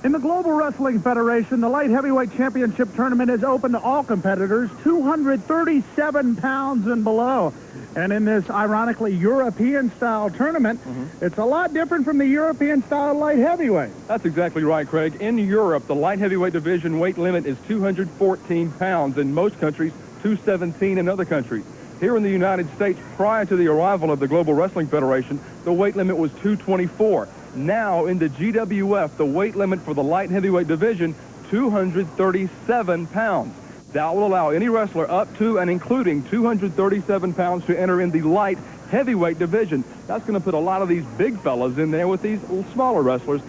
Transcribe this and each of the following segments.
In the Global Wrestling Federation, the Light Heavyweight Championship Tournament is open to all competitors, 237 pounds and below. And in this, ironically, European-style tournament, it's a lot different from the European-style light heavyweight. That's exactly right, Craig. In Europe, the light heavyweight division weight limit is 214 pounds. In most countries, 217 in other countries. Here in the United States, prior to the arrival of the Global Wrestling Federation, the weight limit was 224. Now, in the GWF, the weight limit for the light heavyweight division, 237 pounds. That will allow any wrestler up to and including 237 pounds to enter in the light heavyweight division. That's going to put a lot of these big fellas in there with these little smaller wrestlers.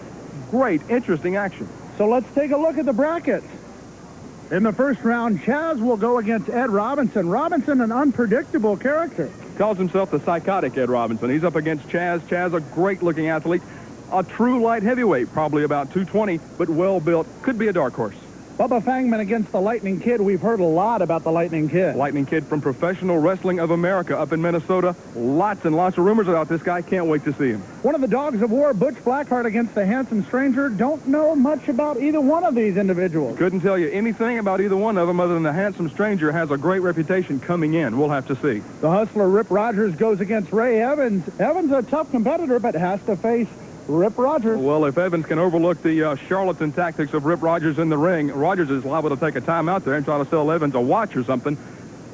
Great, interesting action. So let's take a look at the brackets. In the first round, Chaz will go against Ed Robinson. Robinson, an unpredictable character. Calls himself the psychotic Ed Robinson. He's up against Chaz. Chaz, a great-looking athlete. A true light heavyweight, probably about 220, but well-built. Could be a dark horse. Bubba Fangman against the Lightning Kid. We've heard a lot about the Lightning Kid. Lightning Kid from Professional Wrestling of America up in Minnesota. Lots and lots of rumors about this guy. Can't wait to see him. One of the Dogs of War, Butch Blackheart against the Handsome Stranger. Don't know much about either one of these individuals. Couldn't tell you anything about either one of them other than the Handsome Stranger has a great reputation coming in. We'll have to see. The Hustler, Rip Rogers, goes against Ray Evans. Evans, a tough competitor, but has to face Rip Rogers. Well, if Evans can overlook the charlatan tactics of Rip Rogers in the ring, Rogers is liable to take a time out there and try to sell Evans a watch or something.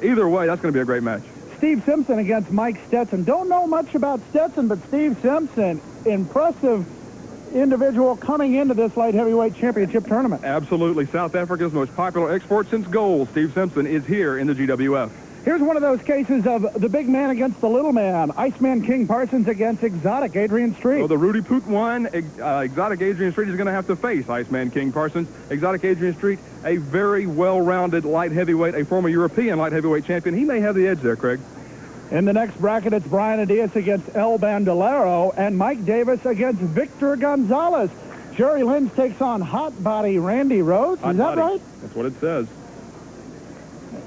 Either way, that's going to be a great match. Steve Simpson against Mike Stetson. Don't know much about Stetson, but Steve Simpson, impressive individual coming into this light heavyweight championship tournament. Absolutely. South Africa's most popular export since gold, Steve Simpson, is here in the GWF. Here's one of those cases of the big man against the little man. Iceman King Parsons against Exotic Adrian Street. So the Rudy Poot one, Exotic Adrian Street is going to have to face Iceman King Parsons. Exotic Adrian Street, a very well-rounded light heavyweight, a former European light heavyweight champion. He may have the edge there, Craig. In the next bracket, it's Brian Adias against El Bandolero and Mike Davis against Victor Gonzalez. Jerry Lynch takes on Hot Body Randy Rhodes. Is that right? That's what it says.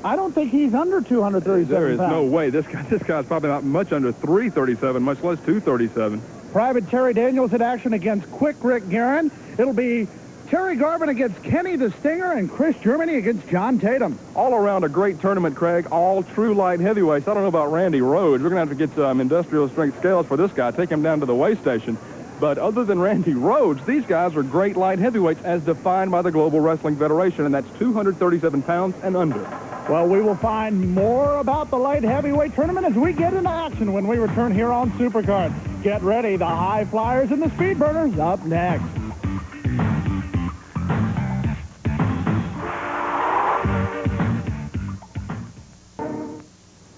I don't think he's under 237 There is pounds. no way. This guy's probably not much under 337, much less 237. Private Terry Daniels in action against Quick Rick Guerin. It'll be Terry Garvin against Kenny the Stinger and Chris Germany against John Tatum. All around a great tournament, Craig. All true light heavyweights. I don't know about Randy Rhodes. We're going to have to get some industrial strength scales for this guy. Take him down to the weigh station. But other than Randy Rhodes, these guys are great light heavyweights as defined by the Global Wrestling Federation, and that's 237 pounds and under. Well, we will find more about the light heavyweight tournament as we get into action when we return here on Supercard. Get ready, the High Flyers and the Speed Burners up next.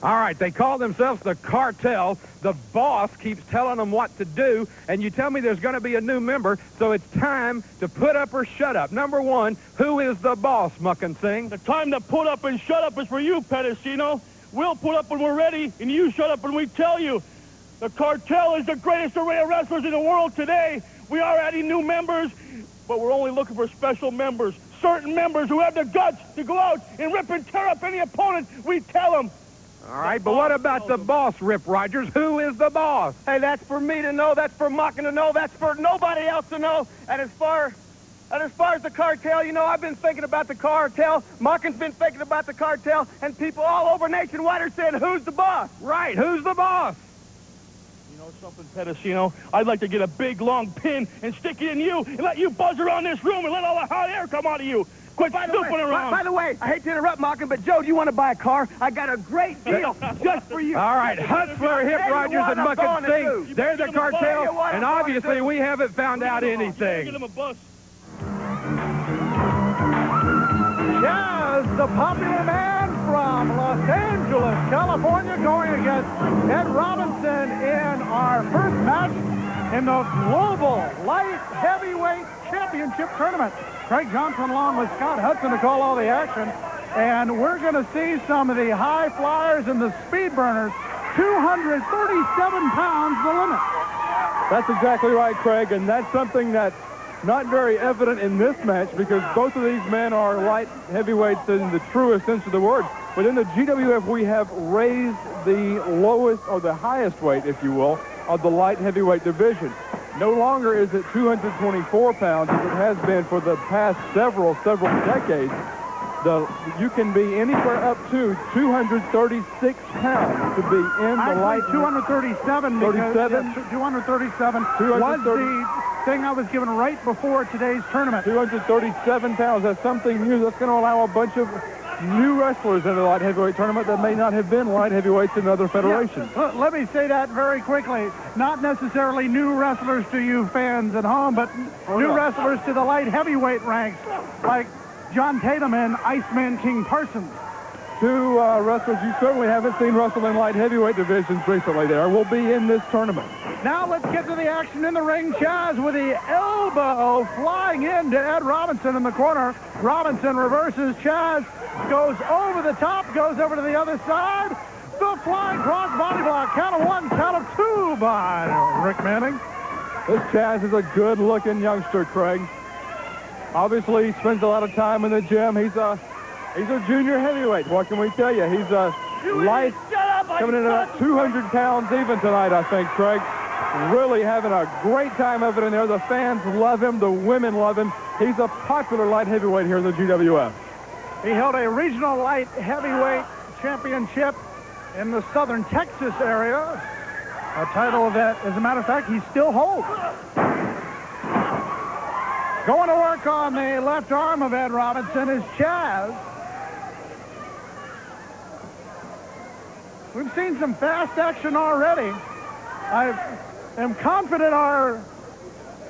All right, they call themselves the Cartel. The boss keeps telling them what to do, and you tell me there's going to be a new member, so it's time to put up or shut up. Number one, who is the boss, Muck and Sing? The time to put up and shut up is for you, Pedicino. We'll put up when we're ready, and you shut up when we tell you. The Cartel is the greatest array of wrestlers in the world today. We are adding new members, but we're only looking for special members. Certain members who have the guts to go out and rip and tear up any opponent we tell them. All right, but what about the boss, Rip Rogers? Who is the boss? Hey, that's for me to know. That's for Mockin to know. That's for nobody else to know. And as far as the Cartel, you know, I've been thinking about the Cartel. Mockin's been thinking about the Cartel. And people all over nationwide are saying, who's the boss? Right, who's the boss? You know something, Pedicino? I'd like to get a big, long pin and stick it in you and let you buzz around this room and let all the hot air come out of you. Quit snooping around. By the way, I hate to interrupt, Mockin, but Joe, do you want to buy a car? I got a great deal just for you. All right, Hustler, Hip Rogers, and Muck and Sing. They're the Cartel, and obviously we haven't found out anything. Get him a bus. Chaz, the popular man from Los Angeles, California, going against Ed Robinson in our first match in the Global Light Heavyweight Championship Tournament. Craig Johnson along with Scott Hudson to call all the action. And we're going to see some of the High Flyers and the Speed Burners. 237 pounds the limit. That's exactly right, Craig, and that's something that's not very evident in this match because both of these men are light heavyweights in the truest sense of the word. But in the GWF, we have raised the lowest or the highest weight, if you will, of the light heavyweight division. No longer is it 224 pounds as it has been for the past several decades. You can be anywhere up to 236 pounds to be in the light. 237. 37? 237 was the thing I was given right before today's tournament. 237 pounds. That's something new. That's going to allow a bunch of new wrestlers in the light heavyweight tournament that may not have been light heavyweights in other federations. Yeah. Let me say that very quickly. Not necessarily new wrestlers to you fans at home, but new wrestlers to the light heavyweight ranks, like John Tatum and Iceman King Parsons. Two wrestlers you certainly haven't seen wrestle in light heavyweight divisions recently there will be in this tournament. Now let's get to the action in the ring. Chaz with the elbow flying into Ed Robinson in the corner. Robinson reverses. Chaz goes over the top, goes over to the other side. The flying cross body block. Count of one, count of two by Rick Manning. This Chaz is a good-looking youngster, Craig. Obviously, he spends a lot of time in the gym. He's a junior heavyweight. What can we tell you? He's a light, coming in about 200 pounds even tonight, I think, Craig. Really having a great time of it in there. The fans love him. The women love him. He's a popular light heavyweight here in the GWF. He held a regional light heavyweight championship in the southern Texas area. A title that, as a matter of fact, he still holds. Going to work on the left arm of Ed Robinson is Chaz. We've seen some fast action already. I am confident our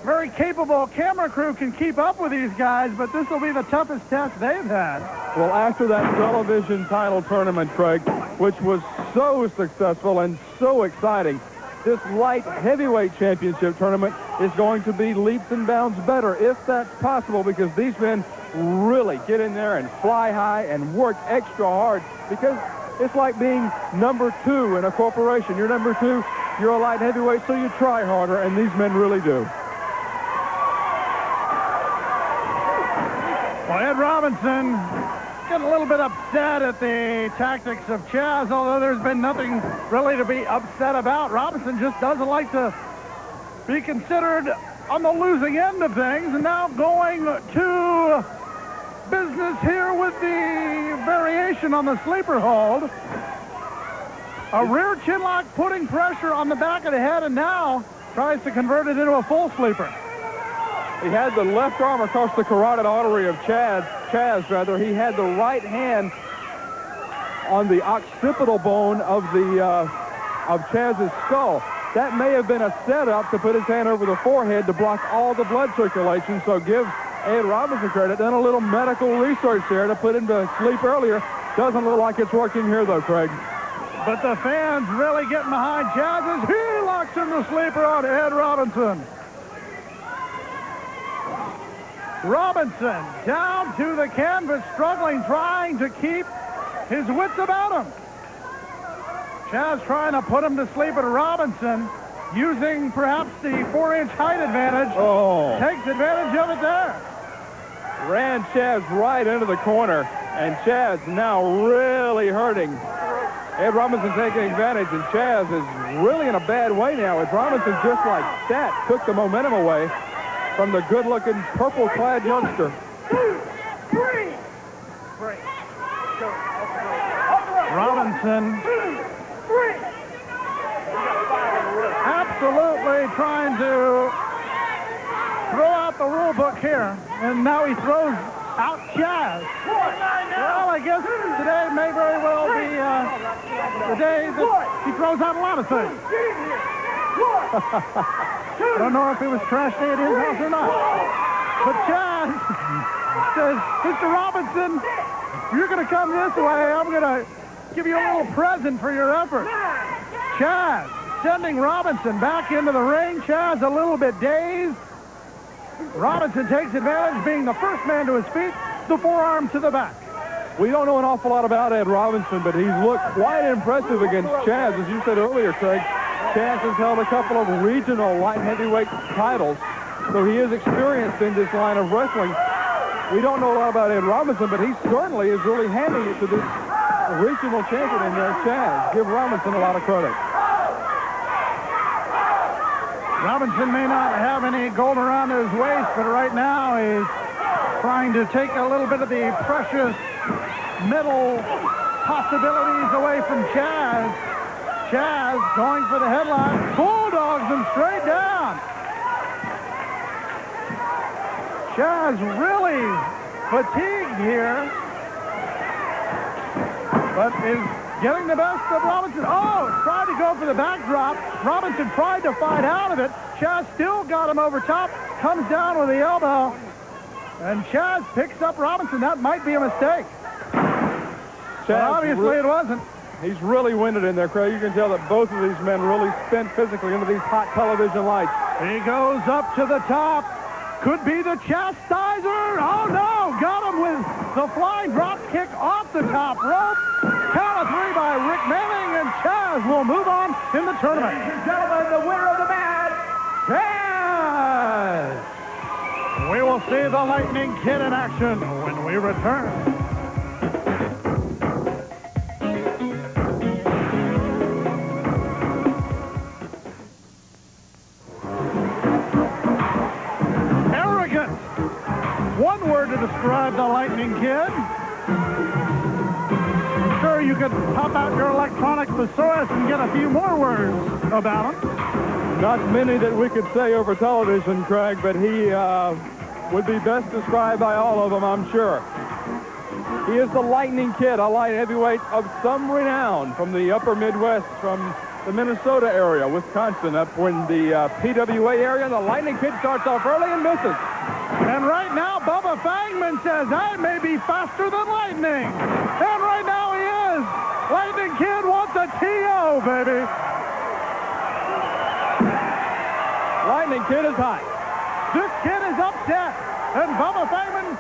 very capable camera crew can keep up with these guys, but this will be the toughest test they've had. Well, after that television title tournament, Craig, which was so successful and so exciting, this light heavyweight championship tournament is going to be leaps and bounds better, if that's possible, because these men really get in there and fly high and work extra hard, because it's like being number two in a corporation. You're number two, you're a light heavyweight, so you try harder, and these men really do. Well, Ed Robinson getting a little bit upset at the tactics of Chaz, although there's been nothing really to be upset about. Robinson just doesn't like to be considered on the losing end of things. And now going to business here with the variation on the sleeper hold. A rear chinlock putting pressure on the back of the head, and now tries to convert it into a full sleeper. He had the left arm across the carotid artery of Chaz. He had the right hand on the occipital bone of Chaz's skull. That may have been a setup to put his hand over the forehead to block all the blood circulation. So give Ed Robinson credit. Done a little medical research there to put him to sleep earlier. Doesn't look like it's working here, though, Craig. But the fans really getting behind Chaz as he locks in the sleeper on Ed Robinson. Robinson down to the canvas, struggling, trying to keep his wits about him. Chaz trying to put him to sleep, at Robinson using perhaps the 4-inch height advantage. Oh. Takes advantage of it there. Ran Chaz right into the corner, and Chaz now really hurting. Ed Robinson taking advantage, and Chaz is really in a bad way now. Ed Robinson, just like that, took the momentum away from the good-looking purple-clad youngster. 2, 3. Robinson absolutely trying to throw out the rule book here, and now he throws out Chaz. Well, I guess today may very well be the day that he throws out a lot of things. I don't know if it was trash day at his house or not. But Chaz says, Mr. Robinson, if you're going to come this way, I'm going to give you a little present for your effort. Chaz sending Robinson back into the ring. Chaz a little bit dazed. Robinson takes advantage, being the first man to his feet, the forearm to the back. We don't know an awful lot about Ed Robinson, but he's looked quite impressive against Chaz. As you said earlier, Craig, Chaz has held a couple of regional light heavyweight titles, so he is experienced in this line of wrestling. We don't know a lot about Ed Robinson, but he certainly is really handing it to this regional champion in there, Chaz. Give Robinson a lot of credit. Robinson may not have any gold around his waist, but right now he's trying to take a little bit of the precious middle possibilities away from Chaz. Chaz going for the headlock, bulldogs him straight down. Chaz really fatigued here, but is getting the best of Robinson. Oh, tried to go for the backdrop. Robinson tried to fight out of it. Chaz still got him over top, comes down with the elbow, and Chaz picks up Robinson. That might be a mistake. But obviously it wasn't. He's really winded in there, Craig. You can tell that both of these men really spent physically into these hot television lights. He goes up to the top. Could be the chastiser. Oh, no. Got him with the flying drop kick off the top rope. Count of 3 by Rick Manning, and Chaz will move on in the tournament. Ladies and gentlemen, the winner of the match, Chaz! We will see the Lightning Kid in action when we return. One word to describe the Lightning Kid. I'm sure you could pop out your electronic thesaurus and get a few more words about him. Not many that we could say over television, Craig, but he would be best described by all of them, I'm sure. He is the Lightning Kid, a light heavyweight of some renown from the upper Midwest, from the Minnesota area, Wisconsin, up in the PWA area. The Lightning Kid starts off early and misses. And right now, Bubba Fangman says, I may be faster than Lightning. And right now he is. Lightning Kid wants a TO, baby. Lightning Kid is hot. This kid is upset. And Bubba Fangman,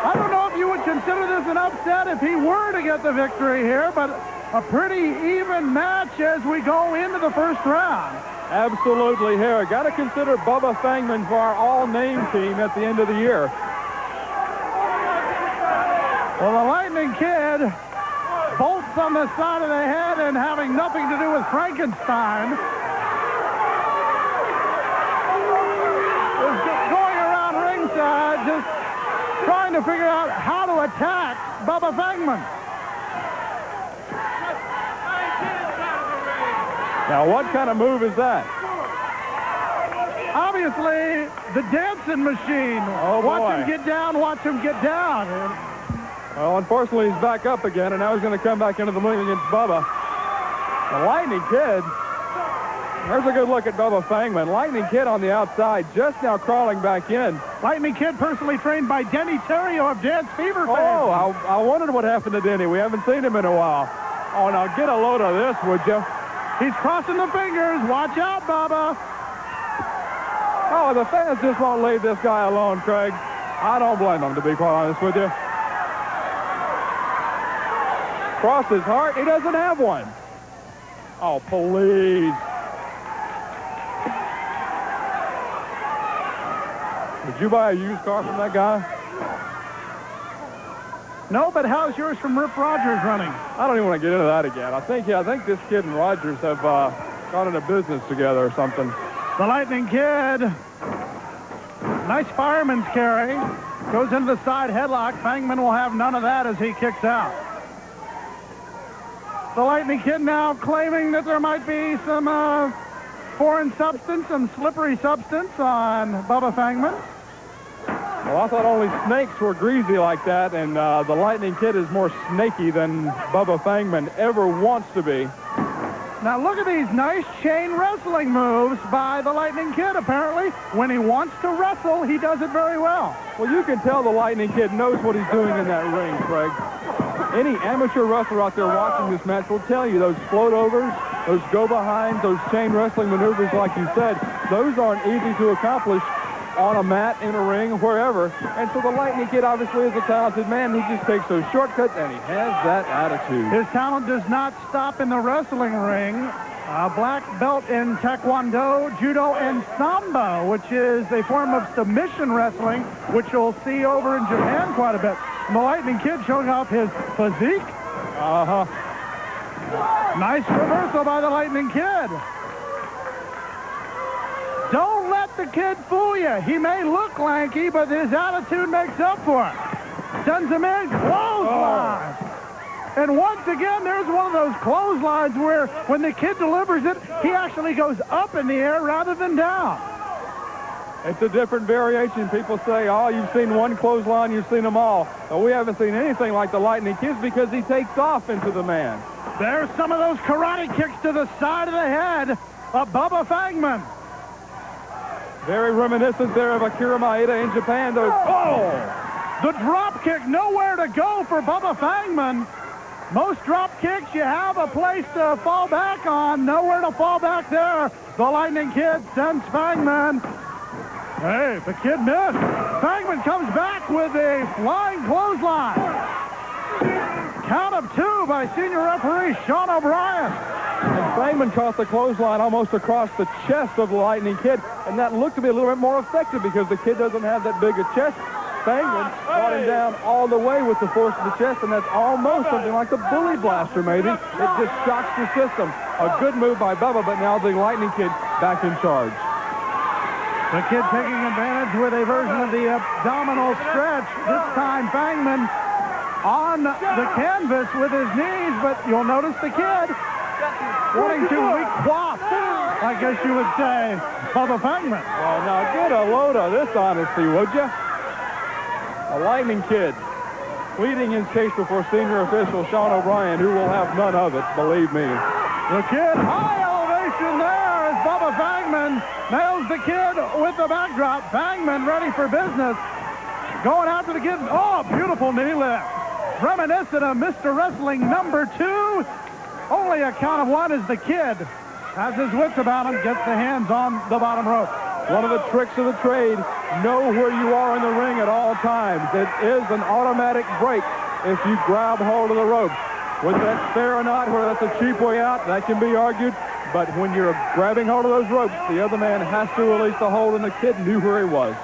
I don't know if you would consider this an upset if he were to get the victory here, but a pretty even match as we go into the first round. Absolutely here. Got to consider Bubba Fangman for our all-name team at the end of the year. Well, the Lightning Kid bolts on the side of the head and having nothing to do with Frankenstein. Is just going around ringside, just trying to figure out how to attack Bubba Fangman. Now, what kind of move is that? Obviously, the dancing machine. Oh, watch boy. him get down, watch him get down. Well, unfortunately, he's back up again, and now he's going to come back into the ring against Bubba. The Lightning Kid, there's a good look at Bubba Fangman. Lightning Kid on the outside, just now crawling back in. Lightning Kid personally trained by Denny Terrio of Dance Fever fame. Oh, I wondered what happened to Denny. We haven't seen him in a while. Oh, now get a load of this, would you? He's crossing the fingers. Watch out, Bubba. Oh, the fans just won't leave this guy alone, Craig. I don't blame him, to be quite honest with you. Cross his heart, he doesn't have one. Oh, please. Did you buy a used car from that guy? No, but how's yours from Rip Rogers running? I don't even want to get into that again. I think this kid and Rogers have got into business together or something. The Lightning Kid, nice fireman's carry, goes into the side headlock. Fangman will have none of that as he kicks out. The Lightning Kid now claiming that there might be some foreign substance, some slippery substance on Bubba Fangman. Well, I thought only snakes were greasy like that, and the Lightning Kid is more snaky than Bubba Fangman ever wants to be. Now look at these nice chain wrestling moves by the Lightning Kid, apparently. When he wants to wrestle, he does it very well. Well, you can tell the Lightning Kid knows what he's doing in that ring, Craig. Any amateur wrestler out there watching this match will tell you those float-overs, those go-behinds, those chain wrestling maneuvers, like you said, those aren't easy to accomplish on a mat, in a ring, wherever. And so the Lightning Kid obviously is a talented man. He just takes those shortcuts, and he has that attitude. His talent does not stop in the wrestling ring. A black belt in Taekwondo, Judo, and Sambo, which is a form of submission wrestling, which you'll see over in Japan quite a bit. And the Lightning Kid showing off his physique. Nice reversal by the Lightning Kid. the kid fool you. He may look lanky, but his attitude makes up for it. Sends him in, clothesline. And once again, there's one of those clotheslines where when the kid delivers it, he actually goes up in the air rather than down. It's a different variation. People say, oh, you've seen one clothesline, you've seen them all. But we haven't seen anything like the Lightning Kids because he takes off into the man. There's some of those karate kicks to the side of the head of Bubba Fangman. Very reminiscent there of Akira Maeda in Japan. The drop kick, nowhere to go for Bubba Fangman. Most drop kicks, you have a place to fall back on. Nowhere to fall back there. The Lightning Kid sends Fangman. Hey, the kid missed. Fangman comes back with a flying clothesline. Count of 2 by senior referee Sean O'Brien. And Fangman caught the clothesline almost across the chest of the Lightning Kid, and that looked to be a little bit more effective because the kid doesn't have that big a chest. Fangman brought him down all the way with the force of the chest, and that's almost something like the Bully Blaster, maybe. It just shocks the system. A good move by Bubba, but now the Lightning Kid back in charge. The kid taking advantage with a version of the abdominal stretch. This time Fangman on the canvas with his knees, but you'll notice the kid wanting to re-quaff, I guess you would say, Bubba Fangman. Well, now get a load of this honesty, would you? A Lightning Kid pleading his case before senior official Sean O'Brien, who will have none of it, believe me. The kid, high elevation there as Bubba Fangman nails the kid with the backdrop. Fangman ready for business. Going after the kid. Oh, beautiful knee lift. Reminiscent of Mr. Wrestling number 2. Only a count of 1 as the kid has his wits about him, gets the hands on the bottom rope. One of the tricks of the trade, know where you are in the ring at all times. It is an automatic break if you grab hold of the rope. Whether that's fair or not, whether that's a cheap way out, that can be argued. But when you're grabbing hold of those ropes, the other man has to release the hold, and the kid knew where he was.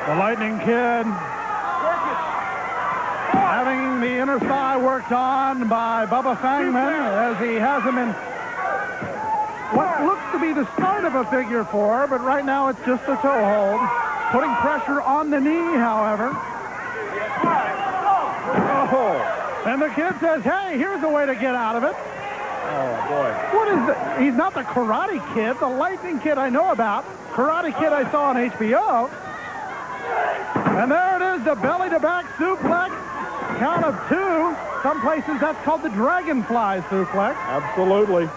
The Lightning Kid having the inner thigh worked on by Bubba Fangman as he has him in what looks to be the start of a figure 4, but right now it's just a toe hold. Putting pressure on the knee, however. Oh. And the kid says, hey, here's a way to get out of it. Oh, boy. What is that? He's not the Karate Kid. The Lightning Kid I know about. Karate Kid I saw on HBO. And there it is, the belly-to-back suplex. Count of 2. Some places that's called the Dragonfly suplex. Absolutely.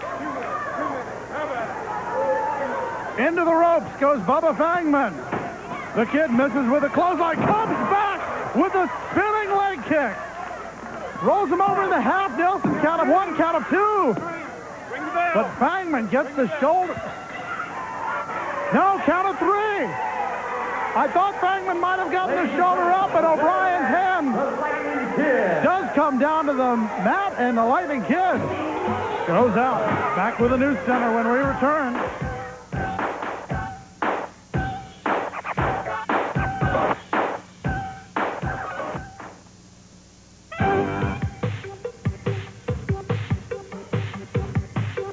Into the ropes goes Bubba Fangman. The kid misses with a clothesline. Comes back with a spinning leg kick. Rolls him over in the half Nelson. Count of 1, count of 2. But Fangman gets the shoulder. No, count of 3. I thought Fangman might have gotten the shoulder up, but O'Brien's hand does come down to the mat, and the Lightning Kid goes out. Back with the news center when we return.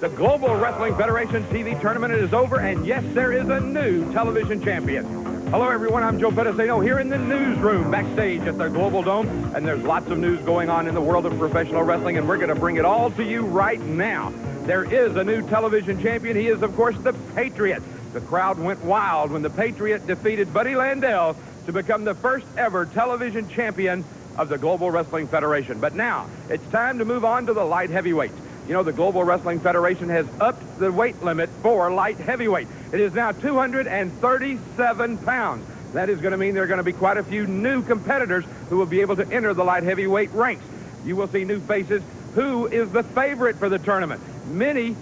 The Global Wrestling Federation TV tournament is over, and yes, there is a new television champion. Hello, everyone. I'm Joe Pedicino here in the newsroom backstage at the Global Dome, and there's lots of news going on in the world of professional wrestling, and we're going to bring it all to you right now. There is a new television champion. He is, of course, the Patriot. The crowd went wild when the Patriot defeated Buddy Landel to become the first ever television champion of the Global Wrestling Federation. But now, it's time to move on to the light heavyweights. You know, the Global Wrestling Federation has upped the weight limit for light heavyweight. It is now 237 pounds. That is going to mean there are going to be quite a few new competitors who will be able to enter the light heavyweight ranks. You will see new faces. Who is the favorite for the tournament? Many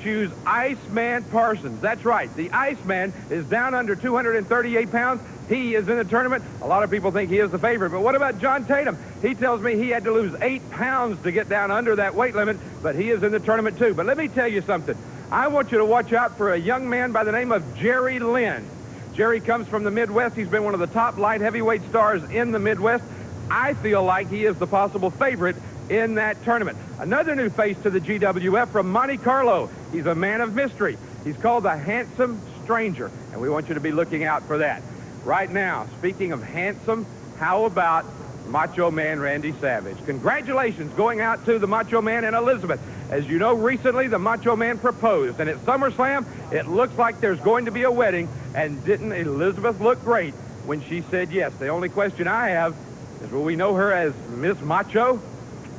choose Iceman Parsons. That's right. The Iceman is down under 238 pounds. He is in the tournament. A lot of people think he is the favorite. But what about John Tatum? He tells me he had to lose 8 pounds to get down under that weight limit, but he is in the tournament too. But let me tell you something. I want you to watch out for a young man by the name of Jerry Lynn. Jerry comes from the Midwest. He's been one of the top light heavyweight stars in the Midwest. I feel like he is the possible favorite in that tournament. Another new face to the GWF from Monte Carlo. He's a man of mystery. He's called the Handsome Stranger, and we want you to be looking out for that. Right now, speaking of handsome, how about Macho Man Randy Savage? Congratulations going out to the Macho Man and Elizabeth. As you know, recently the Macho Man proposed, and at SummerSlam, it looks like there's going to be a wedding, and didn't Elizabeth look great when she said yes? The only question I have is, will we know her as Miss Macho?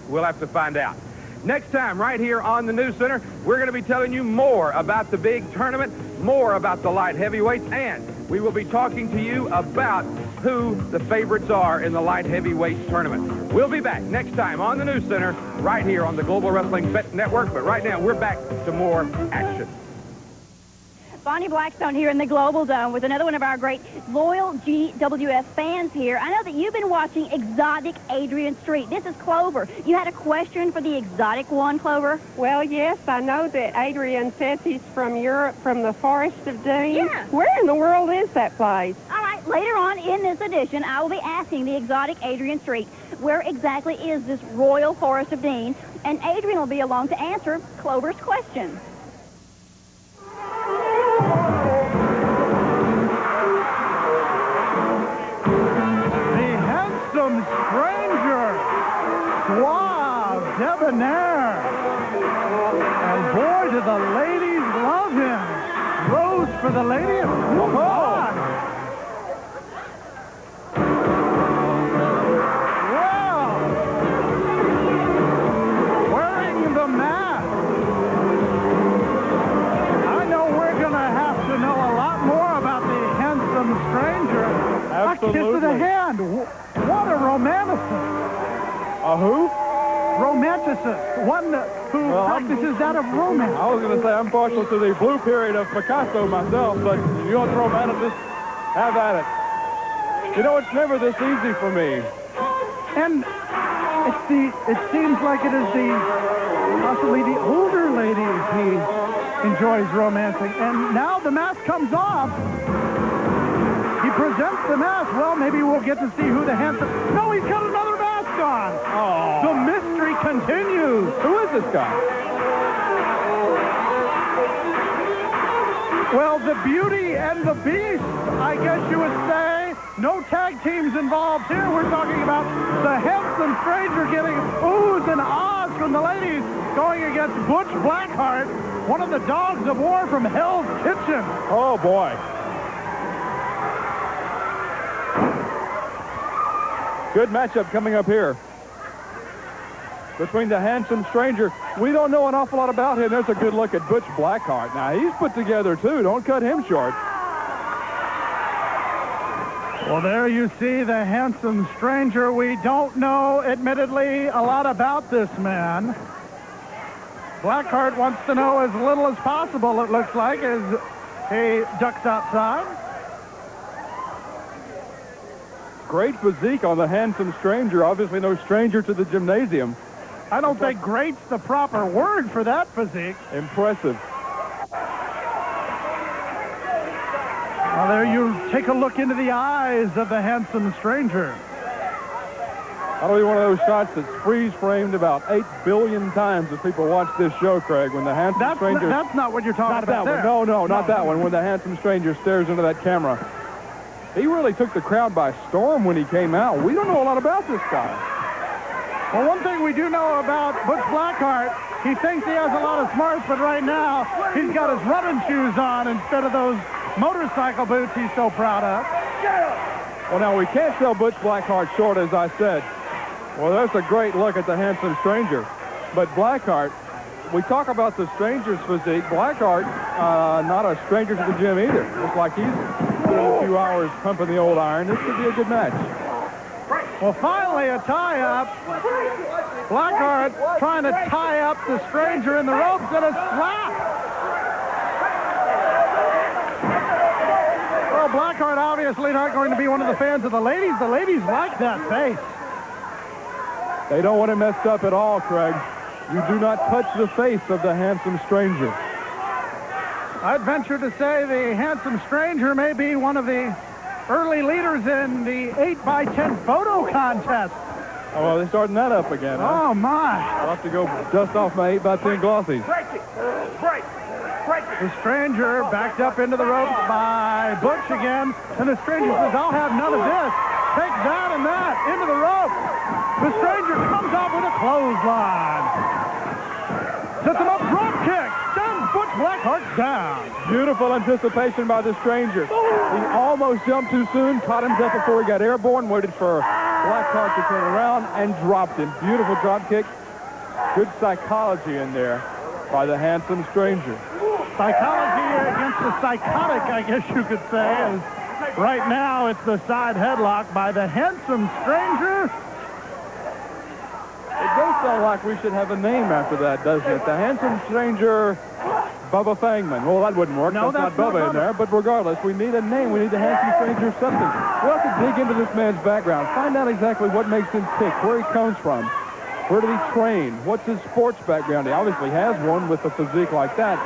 We'll have to find out. Next time, right here on the News Center, we're going to be telling you more about the big tournament, more about the light heavyweights, and we will be talking to you about who the favorites are in the light heavyweights tournament. We'll be back next time on the News Center, right here on the Global Wrestling Bet Network. But right now, we're back to more action. Bonnie Blackstone here in the Global Dome with another one of our great loyal GWF fans here. I know that you've been watching Exotic Adrian Street. This is Clover. You had a question for the Exotic one, Clover? Well, yes, I know that Adrian says he's from Europe, from the Forest of Dean. Yeah. Where in the world is that place? All right, later on in this edition, I will be asking the Exotic Adrian Street, where exactly is this Royal Forest of Dean? And Adrian will be along to answer Clover's question. Stranger, suave, debonair, and boy, do the ladies love him. Rose for the lady. Come on. Well, wearing the mask. I know we're going to have to know a lot more about the handsome stranger. Absolutely. A kiss of the hand. What a romanticist. A who? Romanticist. One who practices that of romance. I was going to say I'm partial to the blue period of Picasso myself, but you want the romanticist? Have at it. You know, it's never this easy for me. And it seems like it is possibly the older ladies he enjoys romancing. And now the mask comes off. He presents the mask. Well, maybe we'll get to see who the handsome... No, he's got another mask on. Oh. The mystery continues. Who is this guy? Well, the beauty and the beast, I guess you would say. No tag teams involved here. We're talking about the handsome stranger getting oohs and ahs from the ladies, going against Butch Blackheart, one of the dogs of war from Hell's Kitchen. Oh, boy. Good matchup coming up here between the handsome stranger. We don't know an awful lot about him. There's a good look at Butch Blackheart. Now, he's put together, too. Don't cut him short. Well, there you see the handsome stranger. We don't know, admittedly, a lot about this man. Blackheart wants to know as little as possible, it looks like, as he ducks outside. Great physique on the handsome stranger. Obviously no stranger to the gymnasium. I don't think great's the proper word for that physique. Impressive. Well, there you take a look into the eyes of the handsome stranger. That'll be one of those shots that's freeze-framed about 8 billion times as people watch this show, Craig, when the handsome stranger... That's not what you're talking about there. No, not that one. When the handsome stranger stares into that camera. He really took the crowd by storm when he came out. We don't know a lot about this guy. Well, one thing we do know about Butch Blackheart, he thinks he has a lot of smarts, but right now he's got his running shoes on instead of those motorcycle boots he's so proud of. Well, now, we can't sell Butch Blackheart short, as I said. Well, that's a great look at the handsome stranger. But Blackheart, we talk about the stranger's physique. Blackheart, not a stranger to the gym either. Looks like he's a few hours pumping the old iron. This could be a good match. Well, finally a tie-up. Blackheart trying to tie up the stranger in the ropes, and a slap. Well, Blackheart obviously not going to be one of the fans of the ladies. The ladies like that face. They don't want it messed up at all, Craig. You do not touch the face of the handsome stranger. I'd venture to say the handsome stranger may be one of the early leaders in the 8x10 photo contest. Oh, well, they're starting that up again, huh? Oh, my. I'll have to go dust off my 8x10 glossies. Break it. Break. The stranger backed up into the ropes by Butch again, and the stranger says, I'll have none of this. Take that and that into the rope. The stranger comes up with a clothesline. Sets him up, drop kick. Sends Butch Blackheart down. Beautiful anticipation by the stranger. He almost jumped too soon, caught himself before he got airborne, waited for Blackheart to turn around, and dropped him. Beautiful drop kick. Good psychology in there by the handsome stranger. Psychology against the psychotic, I guess you could say. As right now, it's the side headlock by the handsome stranger. It does sound like we should have a name after that, doesn't it? The handsome stranger, Bubba Fangman. Well, that wouldn't work. No, that's not Bubba in there. But regardless, we need a name. We need the handsome stranger something. We'll have to dig into this man's background. Find out exactly what makes him tick, where he comes from. Where did he train? What's his sports background? He obviously has one with a physique like that.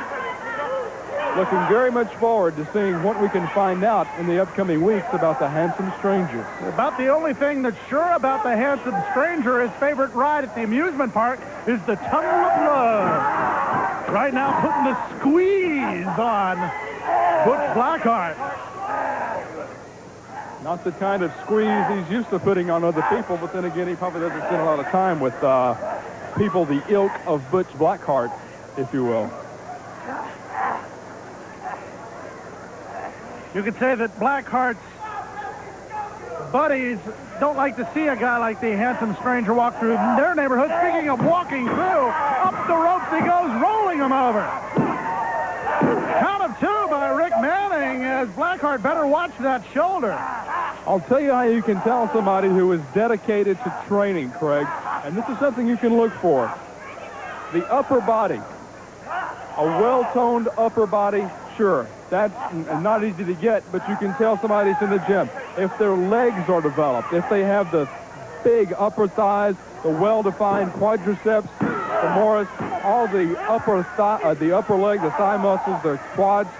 Looking very much forward to seeing what we can find out in the upcoming weeks about the handsome stranger. About the only thing that's sure about the handsome stranger, his favorite ride at the amusement park, is the tunnel of love. Right now, putting the squeeze on Butch Blackheart. Not the kind of squeeze he's used to putting on other people, but then again, he probably doesn't spend a lot of time with people the ilk of Butch Blackheart, if you will. You could say that Blackheart's buddies don't like to see a guy like the handsome stranger walk through their neighborhood. Speaking of walking through, up the ropes he goes, rolling him over. Count of two by Rick Manning, as Blackheart better watch that shoulder. I'll tell you how you can tell somebody who is dedicated to training, Craig, and this is something you can look for. The upper body. A well-toned upper body, sure. That's not easy to get, but you can tell somebody's in the gym. If their legs are developed, if they have the big upper thighs, the well-defined quadriceps, femoris, all the upper leg, the thigh muscles, the quads,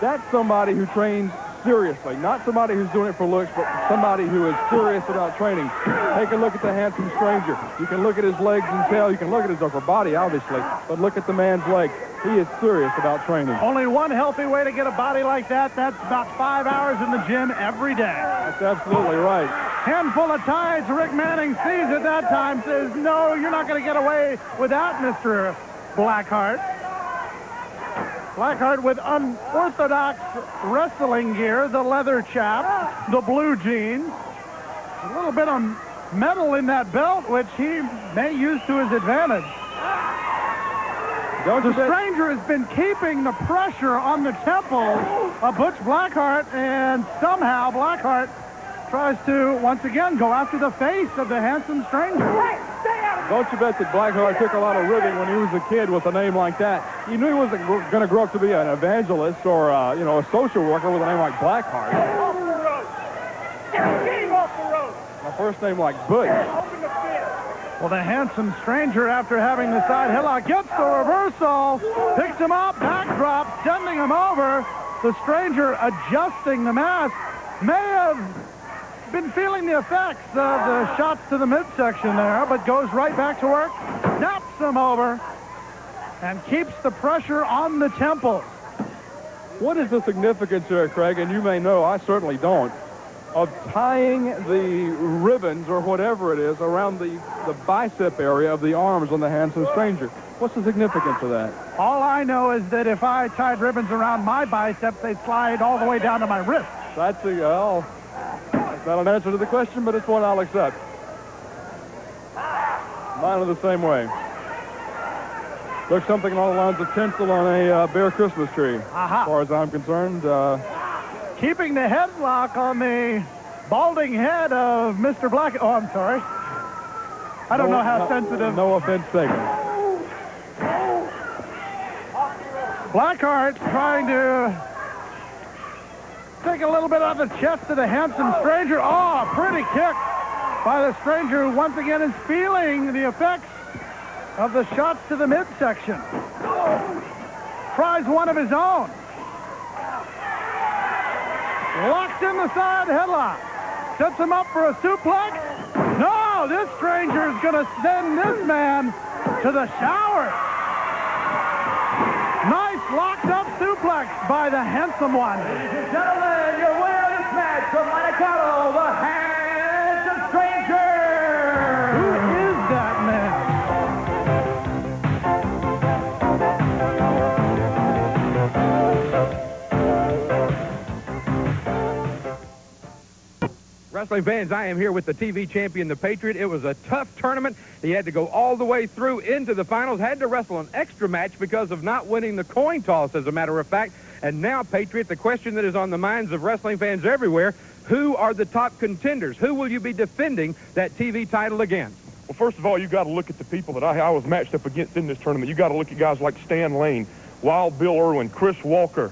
that's somebody who trains seriously. Not somebody who's doing it for looks, but somebody who is serious about training. Take a look at the handsome stranger. You can look at his legs and tail. You can look at his upper body, obviously, but look at the man's legs. He is serious about training. Only one healthy way to get a body like that. That's about 5 hours in the gym every day. That's absolutely right. Handful of tides. Rick Manning sees at that time, says, no, you're not going to get away with that, Mr. Blackheart. Blackheart with unorthodox wrestling gear, the leather chaps, the blue jeans, a little bit of metal in that belt, which he may use to his advantage. The stranger has been keeping the pressure on the temples of Butch Blackheart, and somehow Blackheart tries to, once again, go after the face of the handsome stranger. Don't you bet that Blackheart took a lot of ribbing when he was a kid with a name like that. He knew he wasn't going to grow up to be an evangelist or, a social worker with a name like Blackheart. Off the road. Get him off the road. A first name like Butch. Open the fist. Well, the handsome stranger, after having the side headlock, gets the reversal, picks him up, backdrop, sending him over. The stranger, adjusting the mask, may have been feeling the effects of the shots to the midsection there, but goes right back to work, snaps him over, and keeps the pressure on the temples. What is the significance here, Craig, and you may know, I certainly don't, of tying the ribbons or whatever it is around the bicep area of the arms on the handsome stranger? What's the significance of that? All I know is that if I tied ribbons around my biceps, they'd slide all the way down to my wrist. That's not an answer to the question, but it's one I'll accept. Mine are the same way. Looks something along the lines of tinsel on a bare Christmas tree, as far as I'm concerned. Keeping the headlock on the balding head of Mr. Black. Oh, I'm sorry. I don't know how sensitive. No offense taken. Blackheart trying to take a little bit out of the chest of the handsome stranger. Oh, pretty kick by the stranger, who once again is feeling the effects of the shots to the midsection. Tries one of his own. Locks in the side headlock. Sets him up for a suplex. No, this stranger is going to send this man to the shower. Nice locked up suplex by the handsome one. Ladies and gentlemen, your winner of this match from Monte Carlo, the handsome stranger. Who is that man? Wrestling fans, I am here with the TV champion, the Patriot. It was a tough tournament. He had to go all the way through into the finals, had to wrestle an extra match because of not winning the coin toss, as a matter of fact. And now, Patriot, the question that is on the minds of wrestling fans everywhere, who are the top contenders? Who will you be defending that TV title against? Well, first of all, you got to look at the people that I was matched up against in this tournament. You got to look at guys like Stan Lane, Wild Bill Irwin, Chris Walker,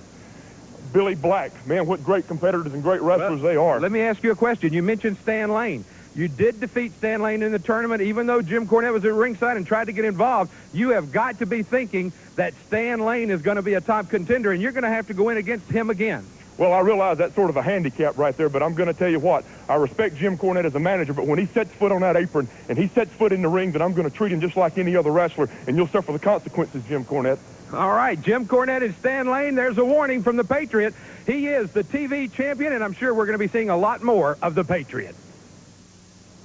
Billy Black. Man, what great competitors and great wrestlers they are. Let me ask you a question. You mentioned Stan Lane. You did defeat Stan Lane in the tournament, even though Jim Cornette was at ringside and tried to get involved. You have got to be thinking that Stan Lane is going to be a top contender, and you're going to have to go in against him again. Well, I realize that's sort of a handicap right there, but I'm going to tell you what. I respect Jim Cornette as a manager, but when he sets foot on that apron and he sets foot in the ring, then I'm going to treat him just like any other wrestler, and you'll suffer the consequences, Jim Cornette. All right, Jim Cornette and Stan Lane, there's a warning from the Patriot. He is the TV champion, and I'm sure we're going to be seeing a lot more of the Patriot.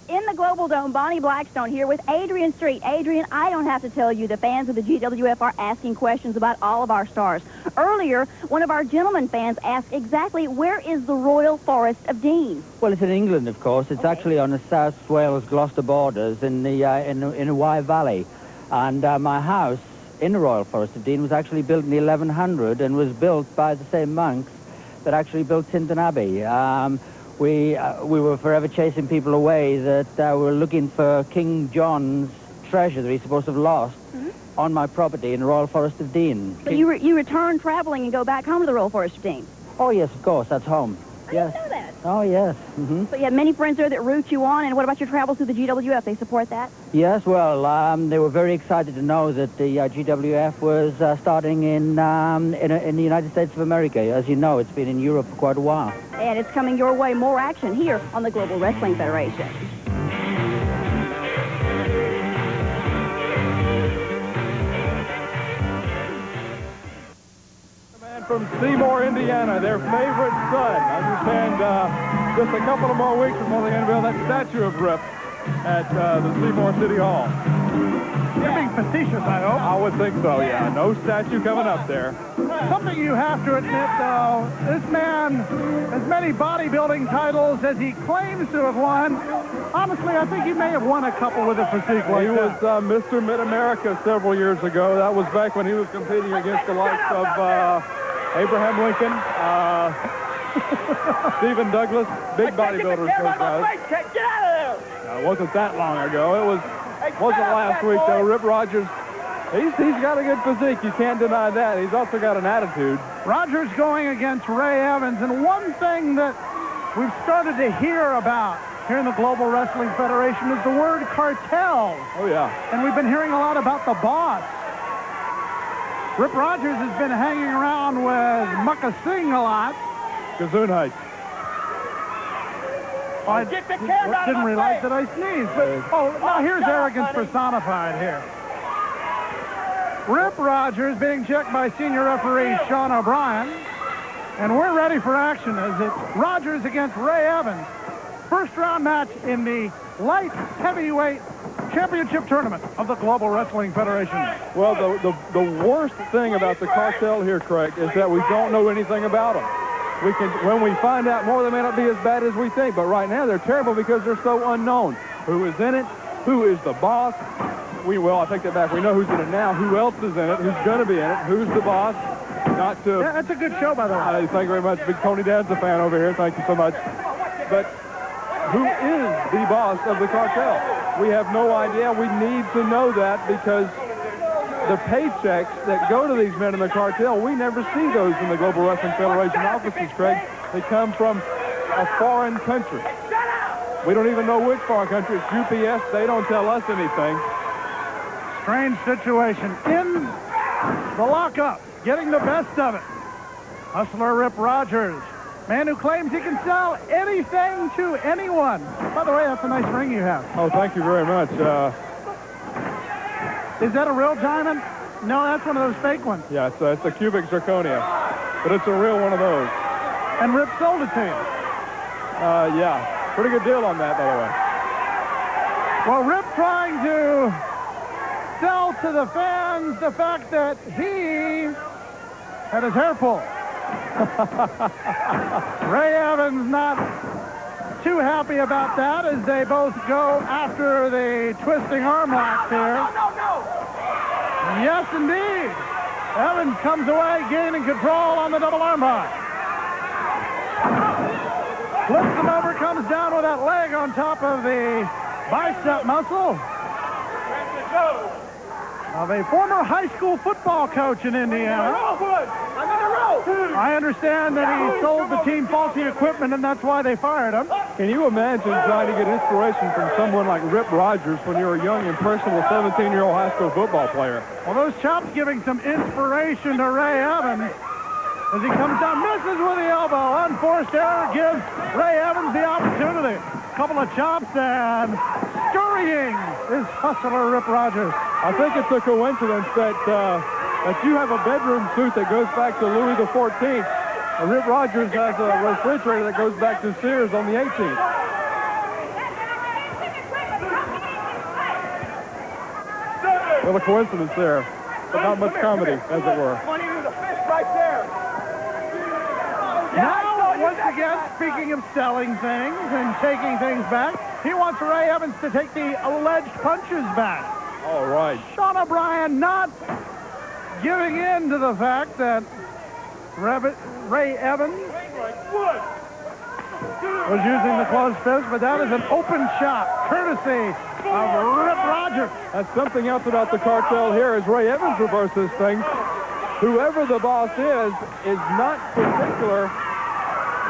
In the Global Dome, Bonnie Blackstone here with Adrian Street. Adrian, I don't have to tell you, the fans of the GWF are asking questions about all of our stars. Earlier, one of our gentleman fans asked exactly where is the Royal Forest of Dean? Well, it's in England, of course. It's actually on the South Wales-Gloucester borders in the in a Wye Valley. And my house in the Royal Forest of Dean was actually built in the 1100 and was built by the same monks that actually built Tintern Abbey. We were forever chasing people away that were looking for King John's treasure that he's supposed to have lost on my property in the Royal Forest of Dean. So you return traveling and go back home to the Royal Forest of Dean? Oh, yes, of course. That's home. I Yes. didn't know that. Oh, yes. So you have many friends there that root you on, and what about your travels through the GWF? They support that? Yes, well, they were very excited to know that the GWF was starting in the United States of America. As you know, it's been in Europe for quite a while. And it's coming your way, more action here on the Global Wrestling Federation. From Seymour, Indiana, their favorite son. I understand just a couple of more weeks from now they're going to build that statue of Rip at the Seymour City Hall. You're being facetious, I hope. I would think so, yeah. No statue coming up there. Something you have to admit, though, this man, as many bodybuilding titles as he claims to have won, honestly, I think he may have won a couple with a physique like He was that. Mr. Mid-America several years ago. That was back when he was competing against the likes of Abraham Lincoln, Stephen Douglas, big bodybuilders, those guys. Get out of there! It wasn't that long ago. Wasn't last week, though. Rip Rogers, he's got a good physique. You can't deny that. He's also got an attitude. Rogers going against Ray Evans, and one thing that we've started to hear about here in the Global Wrestling Federation is the word cartel. Oh, yeah. And we've been hearing a lot about the boss. Rip Rogers has been hanging around with Mucka Singh a lot. Gesundheit. I Get the camera out of didn't my realize face. that I sneezed. But, now here's shut up, arrogance honey. personified here. Rip Rogers being checked by senior referee Sean O'Brien. And we're ready for action as it's Rogers against Ray Evans. First round match in the light heavyweight championship tournament of the Global Wrestling Federation. Well, the worst thing about the cartel here, Craig, is that we don't know anything about them. When we find out more, they may not be as bad as we think. But right now, they're terrible because they're so unknown. Who is in it? Who is the boss? Well, I take that back. We know who's in it now. Who else is in it? Who's going to be in it? Who's the boss? Not to... Yeah, that's a good show, by the way. Thank you very much. Big Tony Dad's a fan over here. Thank you so much. But who is the boss of the cartel? We have no idea. We need to know that because the paychecks that go to these men in the cartel, we never see those in the Global Wrestling Federation offices, Craig. They come from a foreign country. We don't even know which foreign country. It's UPS. They don't tell us anything. Strange situation. In the lockup, getting the best of it. Hustler Rip Rogers. Man who claims he can sell anything to anyone. By the way, that's a nice ring you have. Oh, thank you very much. Is that a real diamond? No, that's one of those fake ones. Yeah, it's a cubic zirconia, but it's a real one of those. And Rip sold it to you. Yeah, pretty good deal on that, by the way. Well, Rip trying to sell to the fans the fact that he had his hair pulled. Ray Evans not too happy about that as they both go after the twisting arm locks here. Yes, indeed. Evans comes away, gaining control on the double arm bar. Flips him over, comes down with that leg on top of the bicep muscle of a former high school football coach in Indiana. I understand that he sold the team faulty equipment, and that's why they fired him. Can you imagine trying to get inspiration from someone like Rip Rogers when you're a young, impressionable 17-year-old high school football player? Well, those chops giving some inspiration to Ray Evans as he comes down, misses with the elbow. Unforced error gives Ray Evans the opportunity. Couple of chops and scurrying is hustler Rip Rogers. I think it's a coincidence that you have a bedroom suit that goes back to Louis XIV. And Rip Rogers has a refrigerator that goes back to Sears on the 18th. Well, a coincidence there, but not much comedy, as it were. Now, once again, speaking of selling things and taking things back, he wants Ray Evans to take the alleged punches back. All right. Sean O'Brien not giving in to the fact that Ray Evans was using the closed fist, but that is an open shot, courtesy of Rip Rogers. That's something else about the cartel here as Ray Evans reverses things. Whoever the boss is not particular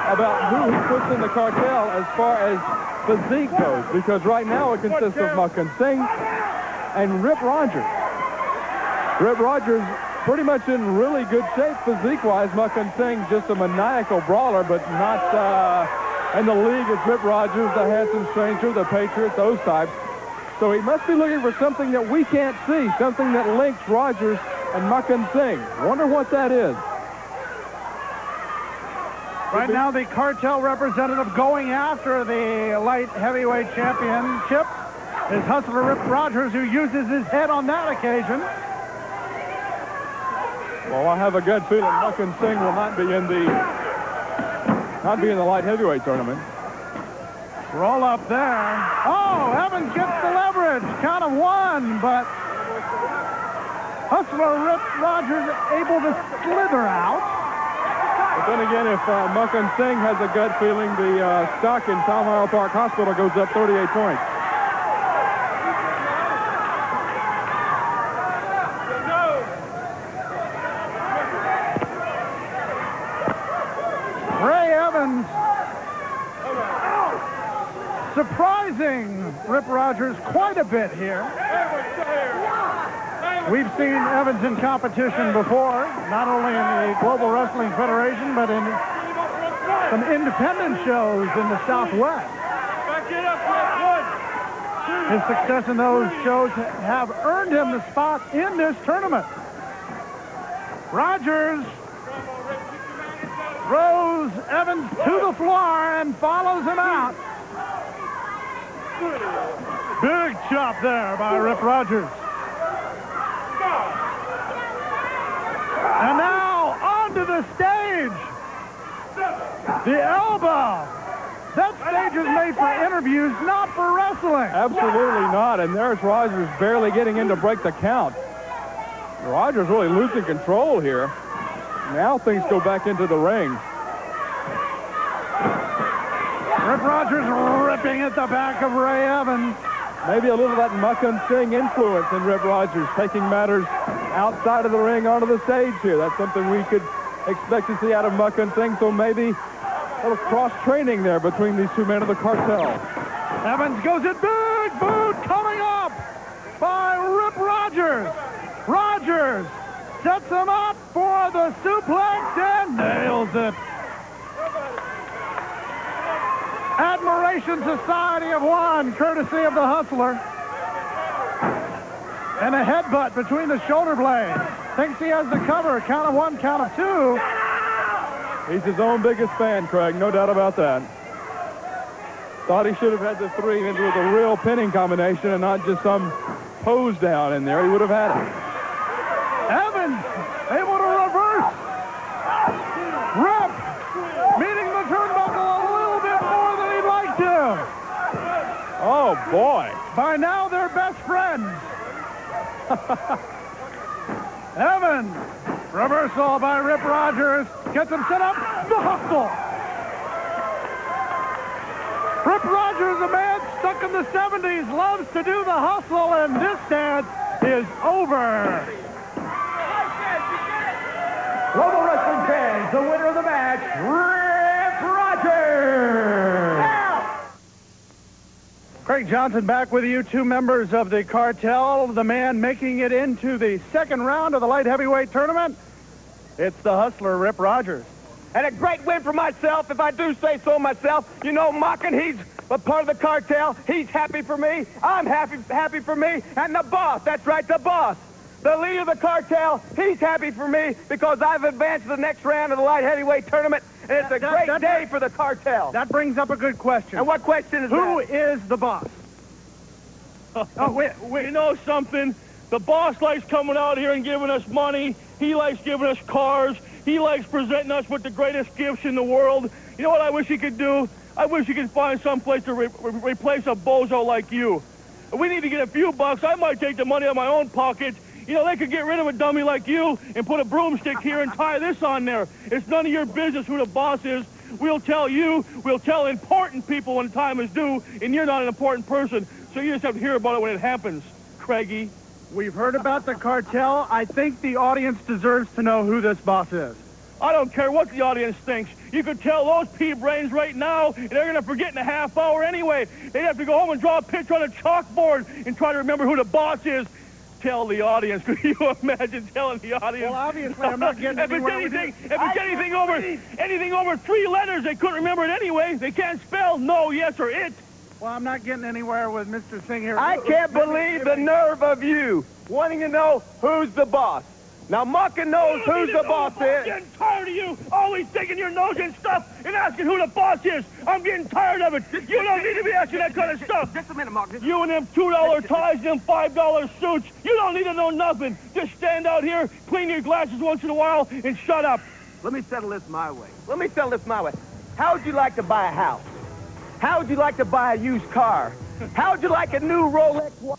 about who he puts in the cartel as far as physique goes, because right now it consists of Mukun Singh and Rip Rogers. Rip Rogers pretty much in really good shape physique-wise. Mukun Singh just a maniacal brawler, but not in the league as Rip Rogers, the handsome stranger, the Patriot, those types. So he must be looking for something that we can't see, something that links Rogers and Mukun Singh. Wonder what that is. Right now, the cartel representative going after the light heavyweight championship is hustler Rip Rogers, who uses his head on that occasion. Well, I have a good feeling Mukun Singh will not be in the light heavyweight tournament. Roll up there. Oh, Evans gets the leverage. Count of one, but hustler Rip Rogers able to slither out. But then again, if Mukun Singh has a gut feeling, the stock in Palmyra Park Hospital goes up 38 points. Ray Evans surprising Rip Rogers quite a bit here. We've seen Evans in competition before, not only in the Global Wrestling Federation, but in some independent shows in the Southwest. His success in those shows have earned him the spot in this tournament. Rogers throws Evans to the floor and follows him out. Big chop there by Rip Rogers. And now onto the stage. The elbow. That stage is made for interviews, not for wrestling. Absolutely not. And there's Rogers barely getting in to break the count. Rogers really losing control here. Now things go back into the ring. Rip Rogers ripping at the back of Ray Evans. Maybe a little of that Mukun Singh influence in Rip Rogers, taking matters outside of the ring onto the stage here. That's something we could expect to see out of Mukun Singh. So maybe a little cross-training there between these two men of the cartel. Evans goes in, big boot coming up by Rip Rogers. Rogers sets him up for the suplex and nails it. Admiration Society of One, courtesy of the Hustler. and a headbutt between the shoulder blades. Thinks he has the cover. Count of 1, count of 2. He's his own biggest fan, Craig, no doubt about that. Thought he should have had the 3, and it was a real pinning combination and not just some pose down in there. He would have had it. Evans able to reverse. Rip meeting the turnbuckle a little bit more than he'd like to. Oh, boy. By now, they're best friends. Evans, reversal by Rip Rogers. Gets him set up. The hustle. Rip Rogers, a man stuck in the 70s, loves to do the hustle, and this dance is over. Global Wrestling fans, the winner of the match, Rip Rogers. Craig Johnson back with you, 2 members of the cartel. The man making it into the second round of the light heavyweight tournament. It's the hustler, Rip Rogers. And a great win for myself, if I do say so myself. You know, Mockin', he's a part of the cartel. He's happy for me. I'm happy for me. And the boss, that's right, the boss. The leader of the cartel, he's happy for me because I've advanced to the next round of the light heavyweight tournament, and it's a great day for the cartel. That brings up a good question. And what question is Who that? is the boss? Oh, wait, you know something? The boss likes coming out here and giving us money. He likes giving us cars. He likes presenting us with the greatest gifts in the world. You know what I wish he could do? I wish he could find some place to replace a bozo like you. If we need to get a few bucks, I might take the money out of my own pocket. You know, they could get rid of a dummy like you and put a broomstick here and tie this on there. It's none of your business who the boss is. We'll tell you. We'll tell important people when time is due, and you're not an important person, so you just have to hear about it when it happens, Craigie. We've heard about the cartel. I think the audience deserves to know who this boss is. I don't care what the audience thinks. You could tell those pea-brains right now, and they're going to forget in a half hour anyway. They'd have to go home and draw a picture on a chalkboard and try to remember who the boss is. Tell the audience. Could you imagine telling the audience? Well, obviously, I'm not getting anywhere with If it's anything over 3 letters, they couldn't remember it anyway. They can't spell no, yes, or it. Well, I'm not getting anywhere with Mr. Singh here. I can't believe the nerve of you wanting to know who's the boss. Now, Muckin knows who's the boss I'm is. getting tired of you always sticking your nose in stuff and asking who the boss is. I'm getting tired of it. You don't need to be asking that kind of stuff. Just a minute, Mark. You and them $2 ties and them $5 suits, you don't need to know nothing. Just stand out here, clean your glasses once in a while, and shut up. Let me settle this my way. Let me tell this my way. How would you like to buy a house? How would you like to buy a used car? How would you like a new Rolex watch?